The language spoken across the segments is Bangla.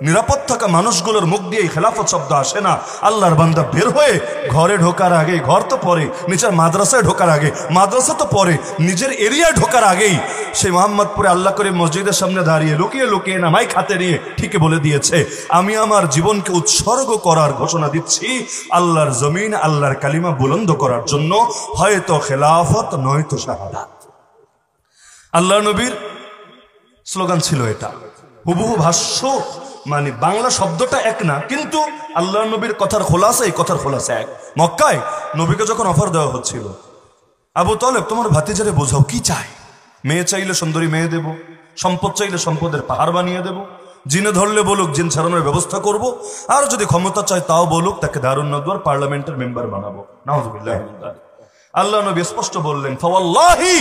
নিরাপদ থাকা মানুষগুলোর মুখ দিয়ে খেলাফত শব্দ আসে না। আল্লাহর বান্দা বের হয়ে ঘরে ঢোকার আগে, ঘর তো পরে, নিচের মাদ্রাসায় ঢোকার আগে, মাদ্রাসা তো পরে, নিজের এরিয়ায় ঢোকার আগেই সেই মোহাম্মদপুরে আল্লাহ করে মসজিদের সামনে দাঁড়িয়ে লুকিয়ে লুকিয়ে নামাই খাতে নিয়ে ঠিকই বলে দিয়েছে, আমি আমার জীবনকে উৎসর্গ করার ঘোষণা দিচ্ছি আল্লাহর জমিন, আল্লাহর কালিমা বুলন্দ করার জন্য, হয়তো খেলাফত নয়তো শাহাদাত। আল্লাহ নবীর স্লোগান ছিল এটা। হুবহু ভাষ্য মানে বাংলা শব্দটা এক না, কিন্তু আল্লাহ নবীর কথার খোলাসা, এই কথার খোলাসা এক। মক্কায় নবীকে যখন অফার দেওয়া হচ্ছিল, আবু তালেব তোমার ভাতিজারে বোঝাও কি চায়, মেয়ে চাইলে সুন্দরী মেয়ে দেব, সম্পদ চাইলে সম্পদের পাহাড় বানিয়ে দেব, জিনে ধরলে বলুক জিন ছাড়ানোর ব্যবস্থা করব, আর যদি ক্ষমতা চায় তাও বলুক তাকে দারুন নদওয়ার পার্লামেন্টের মেম্বার বানাবো। নাউযুবিল্লাহি মিন যালিক। আল্লাহ নবী স্পষ্ট বললেন, ফাওয়াল্লাহি,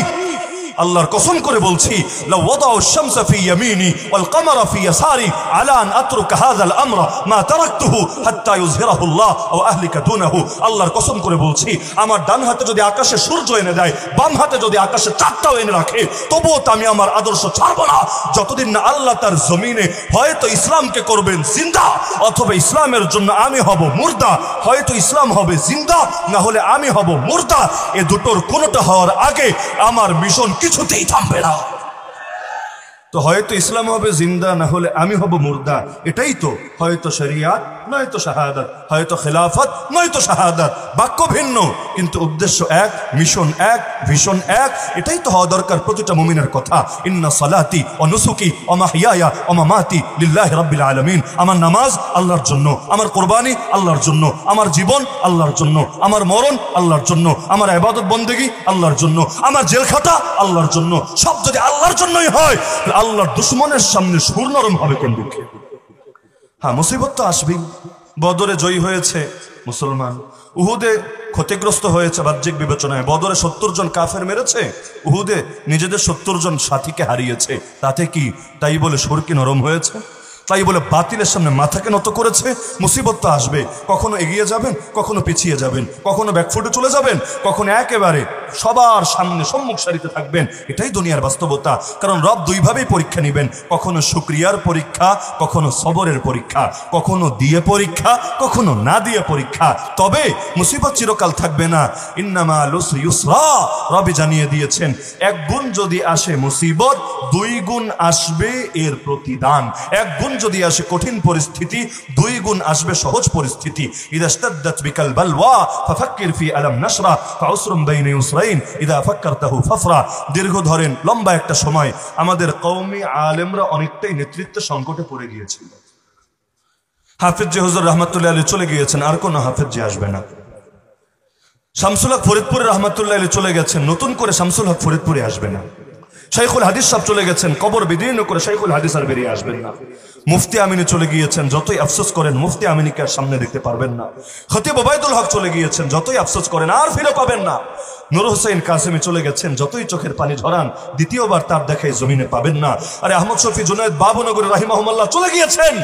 আল্লাহর কসম করে বলছি, লাউ ওয়াদাউ আশ-শামসা ফি ইয়ামিনি ওয়াল কামারা ফি ইয়াসারি আলা আন আতরুকা হাযাল আমরা মা তারাকতুহু হাত্তা ইউযহিরাহু আল্লাহ ওয়া আহলিকা দুনাহু। আল্লাহর কসম করে বলছি, আমার ডান হাতে যদি আকাশে সূর্য এনে দেয়, বাম হাতে যদি আকাশে চাঁদটাও এনে রাখে, তবুও তো আমি আমার আদর্শ ছাড়ব না, যতদিন না আল্লাহ তার জমিনে হয়তো ইসলামকে করবেন জিন্দা, অথবা ইসলামের জন্য আমি হব মুর্দা। হয়তো ইসলাম হবে জিন্দা, না হলে আমি হব মুর্দা। এ দুটোর কোনোটা হওয়ার আগে আমার মিশন কিছুতেই থামবে না। তো হয়তো ইসলাম হবে জিন্দা, না হলে আমি হব মুর্দা। এটাই তো, হয়তো শরিয়াত নয়তো শাহাদাত, হয়তো খেলাফত নয়তো শাহাদাত। বাক্য ভিন্ন কিন্তু উদ্দেশ্য এক, মিশন এক, ভিশন এক। এটাই তো হওয়া দরকার প্রতিটা মুমিনের কথা। ইন্না সালাতি ওয়া নুসুকি ওয়া মাহইয়ায়া ওয়া মামাতি লিল্লাহি রাব্বিল আলামিন। আমার নামাজ আল্লাহর জন্য, আমার কুরবানি আল্লাহর জন্য, আমার জীবন আল্লাহর জন্য, আমার মরণ আল্লাহর জন্য, আমার ইবাদত বন্দেগী আল্লাহর জন্য, আমার জেল খাটা আল্লাহর জন্য। সব যদি আল্লাহর জন্যই হয়, আল্লাহর দুশ্মনের সামনে সুর নরম হবে কোন দুঃখে? হ্যাঁ, মুসিবত তো আসবেই। বদরে জয়ী হয়েছে মুসলমান, উহুদে ক্ষতিগ্রস্ত হয়েছে বাহ্যিক বিবেচনায়। বদরে 70 জন কাফের মেরেছে, উহুদে নিজেদের 70 জন সাথীকে হারিয়েছে। তাতে কি তাই বলে সুর কি নরম হয়েছে? তাই বলে বাতিলের সামনে মাথাকে নত করেছে? মুসিবত তো আসবে, কখনো এগিয়ে যাবেন, কখনো পিছিয়ে যাবেন, কখনো ব্যাকফুটে চলে যাবেন, কখনো একেবারে সবার সামনে সম্মুখ সারিতে থাকবেন। এটাই দুনিয়ার বাস্তবতা। কারণ রব দুইভাবেই পরীক্ষা নেবেন, কখনো শুকরিয়ার পরীক্ষা, কখনো সবরের পরীক্ষা, কখনো দিয়ে পরীক্ষা, কখনো না দিয়ে পরীক্ষা। তবে মুসিবত চিরকাল থাকবে না। ইন্নামা লুসরি ইউসরা, রবি জানিয়ে দিয়েছেন, এক গুণ যদি আসে মুসিবত, 2 গুণ আসবে এর প্রতিদান। এক গুণ যদি আসে কঠিন পরিস্থিতি, 2 গুণ আসবে সহজ পরিস্থিতি। ইদা ইশতাদ্দাত বিকাল বালওয়া ফাফাক্কির ফি আলাম নাশরা ফাউসরুম বাইনা ইউসরাইন ইদা ফাক্কারতাহু ফাফরা। দীর্ঘ ধরেন লম্বা একটা সময় আমাদের কওমি আলেমরা অনেকটাই নেতৃত্ব সংকটে পড়ে গিয়েছিল। হাফেজ জি হুজুর রাহমাতুল্লাহ আলাইহি চলে গিয়েছেন, আর কোন হাফেজ জি আসবে না। শামসুল হক ফরিদপুরে রাহমাতুল্লাহ আলাইহি চলে গেছেন, নতুন করে শামসুল হক ফরিদপুরে আসবে না। শাইখুল হাদিস সাহেব চলে গেছেন, কবর বিদীর্ণ করে শাইখুল হাদিস আর বেরিয়ে আসবেন না। মুফতি আমিনী চলে গিয়েছেন, যতই আফসোস করেন মুফতি আমিনীকে আর সামনে দেখতে পারবেন না। খতিব ওবায়দুল হক চলে গিয়েছেন, যতই আফসোস করেন আর ফিরে পাবেন না। নূর হোসেন কাসেমি চলে গেছেন, যতই চোখের পানি ঝরান দ্বিতীয়বার তার দেখাই জমিনে পাবেন না। আরে আহমদ শফি জুনায়েদ বাবুনগরী রাহিমাহুল্লাহ চলে গিয়েছেন,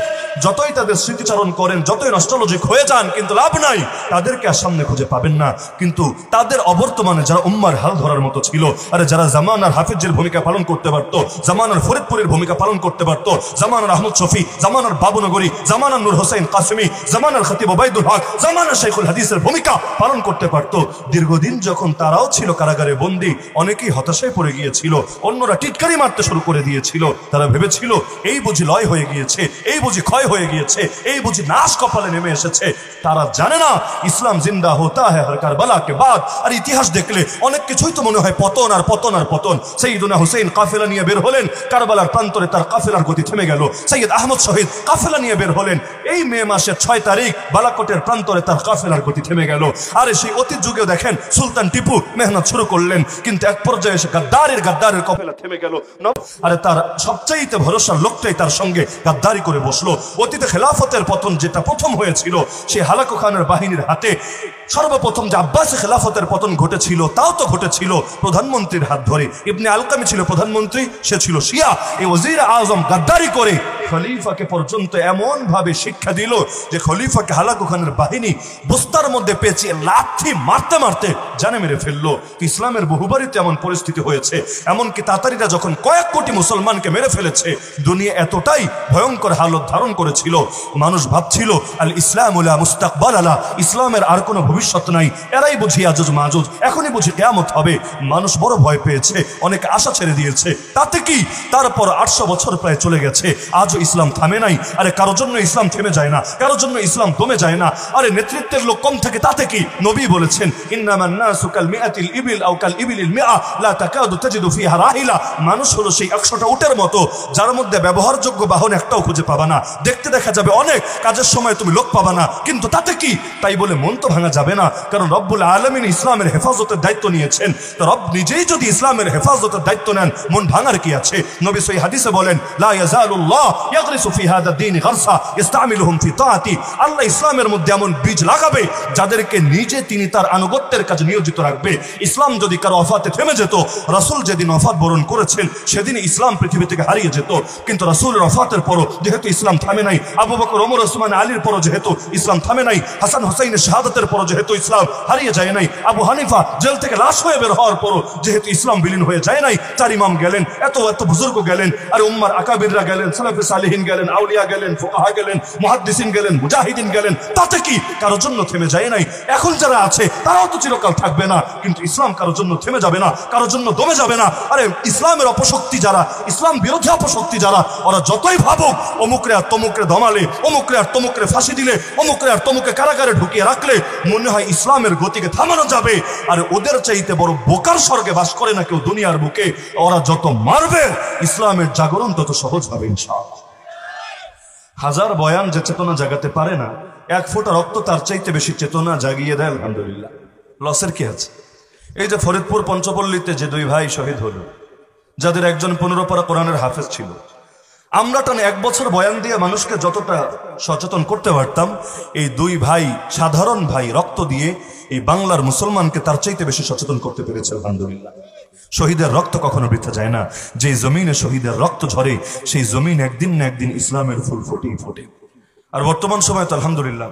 যতই তাদের স্মৃতিচারণ করেন, যতই নস্টালজিক হয়ে যান, কিন্তু লাভ নাই, তাদেরকে আর সামনে খুঁজে পাবেন না। কিন্তু তাদের অবর্তমানে যারা উম্মার হাল ধরার মতো ছিল, আরে যারা জামানার হাফিজের ভূমিকা পালন করতে পারতো, জামানার ফরিদপুরের ভূমিকা পালন করতে পারতো, জামানার আহমদ শফি, জামানার বাবুনগরী, জামানার নূর হোসেন কাসেমি, জামানার খতিব ওবায়দুল হক, জামানার শাইখুল হাদিসের ভূমিকা পালন করতে পারতো। দীর্ঘদিন যখন তারাও ছিল কারাগারে বন্দী, অনেকেই হতাশায় পড়ে গিয়েছিল, অন্যরা টিটকারি মারতে শুরু করে দিয়েছিল। তারা ভেবেছিল এই বুঝি লয় হয়ে গিয়েছে, এই বুঝি ক্ষয় হয়ে গিয়েছে, এই বুঝি নাশ কপালে নেমে এসেছে। তারা জানে না ইসলাম জিন্দা হোতা হ্যায় হর কারবালা কে বাদ। আর ইতিহাস দেখলে অনেক কিছুই তো মনে হয় পতন আর পতন আর পতন। সৈয়দনা হুসেন কাফেলা নিয়ে বের হলেন, কারবালার প্রান্তরে তার কাফেলার গতি থেমে গেল। সৈয়দ আহমদ শহীদ কাফেলা নিয়ে বের হলেন, এই মে মাসের 6 তারিখ বালাকোটের প্রান্তরে তার কাফেলার গতি থেমে গেল। আর সেই অতীত যুগেও দেখেন সুলতান টিপু মেহনত শুরু করলেন, কিন্তু এক পর্যায়ে এসে গাদ্দারের কাফেলা থেমে গেল। আরে তার সবচাইতে ভরসার লোকটাই তার সঙ্গে গাদ্দারি করে বসলো। অতীতে খেলাফতের পতন যেটা প্রথম হয়েছিল, সেই হালাকু খানের বাহিনীর হাতে সর্বপ্রথম যে আব্বাসী খেলাফতের পতন ঘটেছিল, তাও তো ঘটেছিল প্রধানমন্ত্রীর হাত ধরে। ইবনে আলকামি ছিল প্রধানমন্ত্রী, সে ছিল শিয়া। এই ওজির আজম গাদ্দারি করে খলিফাকে পর্যন্ত এমন ভাবে শিক্ষা দিল যে খলিফাকে হালাকু খানের বাহিনী বস্তার মধ্যে পেঁচিয়ে লাথি মারতে মারতে জানে মেরে ফেললো। ইসলামের বহুবারই এমন পরিস্থিতি হয়েছে, এমনকি তাতারিরা যখন কয়েক কোটি মুসলমানকে মেরে ফেলেছে, দুনিয়া এতটাই ভয়ঙ্কর হালত ধারণ করেছিল, মানুষ ভাবছিল আল ইসলাম লা মুস্তাকবাল আলা, ইসলামের আর কোনো ভবিষ্যৎ নাই, এরাই বুঝি আজুজ মাজুজ, এখনই বুঝি কিয়ামত হবে। মানুষ বড় ভয় পেয়েছে, অনেক আশা ছেড়ে দিয়েছে। তাতে কি, তারপর 800 বছর প্রায় চলে গেছে, আজও ইসলাম থামে নাই। আরে কারোর জন্য ইসলাম থেমে যায় না, কারোর জন্য ইসলাম দমে যায় না। আরে নেতৃত্বের লোক কম থাকে তাতে কি, নবী বলেছেন ইন্নামান নাসু কাল মিআতিল ইবিল আও কাল ইবিলিল মিআ লা তাকাদু তাজিদু ফিহা রাহিলা, মানুষ হলো সেই 100টা উটের মতো যার মধ্যে ব্যবহারযোগ্য বাহন একটাও খুঁজে পাবা না। দেখতে দেখা যাবে অনেক, কাজের সময় তুমি লোক পাবা না, কিন্তু তাতে কি, তাই বলে মন তো ভাঙা যাবে না, কারণ রব্বুল আলামিন ইসলামের হেফাজতের দায়িত্ব নিয়েছেন। তো রব নিজেই যদি ইসলামের হেফাজতের দায়িত্ব নেন, মন ভাঙার কি আছে? নবী সহিহ হাদিসে বলেন লা ইয়াজালুল্লাহ ইয়াগরিসু ফি হাদা দ্বীন গারসা ইস্তামিলুহুম ফি তাআতি, আল্লাহ ইসলামের মধ্যে এমন বীজ লাগাবে যাদেরকে নিজে তিনি তার আনুগত্যের কাজে নিয়োজিত রাখবে। ইসলাম যদি কারো ওফাতে থেমে যেত, রাসূল যেদিন ওফাত বরণ করেছেন সেদিন ইসলাম পৃথিবী থেকে হারিয়ে যেত, কিন্তু রাসূলের ওফাতের পরও যেহেতু ইসলাম থামে নাই, আবু বকর, ওমর, ওসমান, আলীর পরও যেহেতু ইসলাম থামে নাই, হাসান হুসাইনের শাহাদাতের পরও যেহেতু ইসলাম হারিয়ে যায় নাই, আবু হানিফা জেল থেকে লাশ হয়ে বের হওয়ার পরও যেহেতু ইসলাম বিলীন হয়ে যায় নাই, 4 ইমাম গেলেন, এত বুজুর্গ গেলেন, আর উম্মার আকাবিররা গেলেন, সালাফে সালেহিন গেলেন, আউলিয়া গেলেন, ফুকাহা গেলেন, মুহাদ্দিসিন গেলেন, মুজাহিদিন গেলেন, তাতে কি কারোর জন্য থেমে যায় নাই? এখন যারা আছে তারাও তো চিরকাল থাকবে না, কিন্তু ইসলাম কারোর জন্য থেমে যাবে না, কারোর জন্য দমে যাবে না। আরে ইসলামের অপশক্তি যারা, ইসলাম বিরোধী অপশক্তি যারা, ওরা যতই ভাবুক অমুকরে আর তমুকরে দমালে, অমুকরে আর তমুকরে ফাঁসি দিলে, অমুকরে আর তমুকে কারাগারে ঢুকিয়ে রাখলে মনে হয় ইসলামের গতিকে থামানো যাবে। আর ওদের চাইতে বড় বোকার স্বর্গে বাস করে না কেউ দুনিয়ার বুকে। ওরা যত মারবে ইসলামের জাগরণ তত সহজ হবে ইনশাআল্লাহ। হাজার বয়ান যে চেতনা জাগাতে পারে না, 1 ফোঁটা রক্ত তার চাইতে বেশি চেতনা জাগিয়ে দেয় আলহামদুলিল্লাহ। লসের কি আছে? এই যে ফরিদপুর পঞ্চপল্লীতে যে 2 ভাই শহীদ হলো, যাদের একজন 15 পারা কোরআনের হাফেজ ছিল, আমরা টানে 1 বছর বয়ান দিয়ে মানুষকে যতটা সচেতন করতে পারতাম, এই 2 ভাই, সাধারণ ভাই, রক্ত দিয়ে এই বাংলার মুসলমানকে তার চাইতে বেশি সচেতন করতে পেরেছে আলহামদুলিল্লাহ। শহীদের রক্ত কখনো বৃথা যায় না। যে জমিনে শহীদের রক্ত ঝরে, সেই জমিন একদিন না একদিন ইসলামের ফুল ফোটেই ফোটে। আর বর্তমান সময় তো আলহামদুলিল্লাহ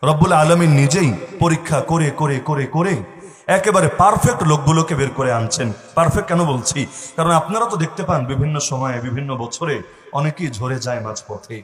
রব্বুল আলামিন নিজেই পরীক্ষা করে করে করে করে একেবারে পারফেক্ট লোকগুলোকে বের করে আনছেন। পারফেক্ট কেন বলছি? কারণ আপনারা তো দেখতে পান বিভিন্ন সময়ে, বিভিন্ন বছরে অনেকেই ঝরে যায় মাঝপথে।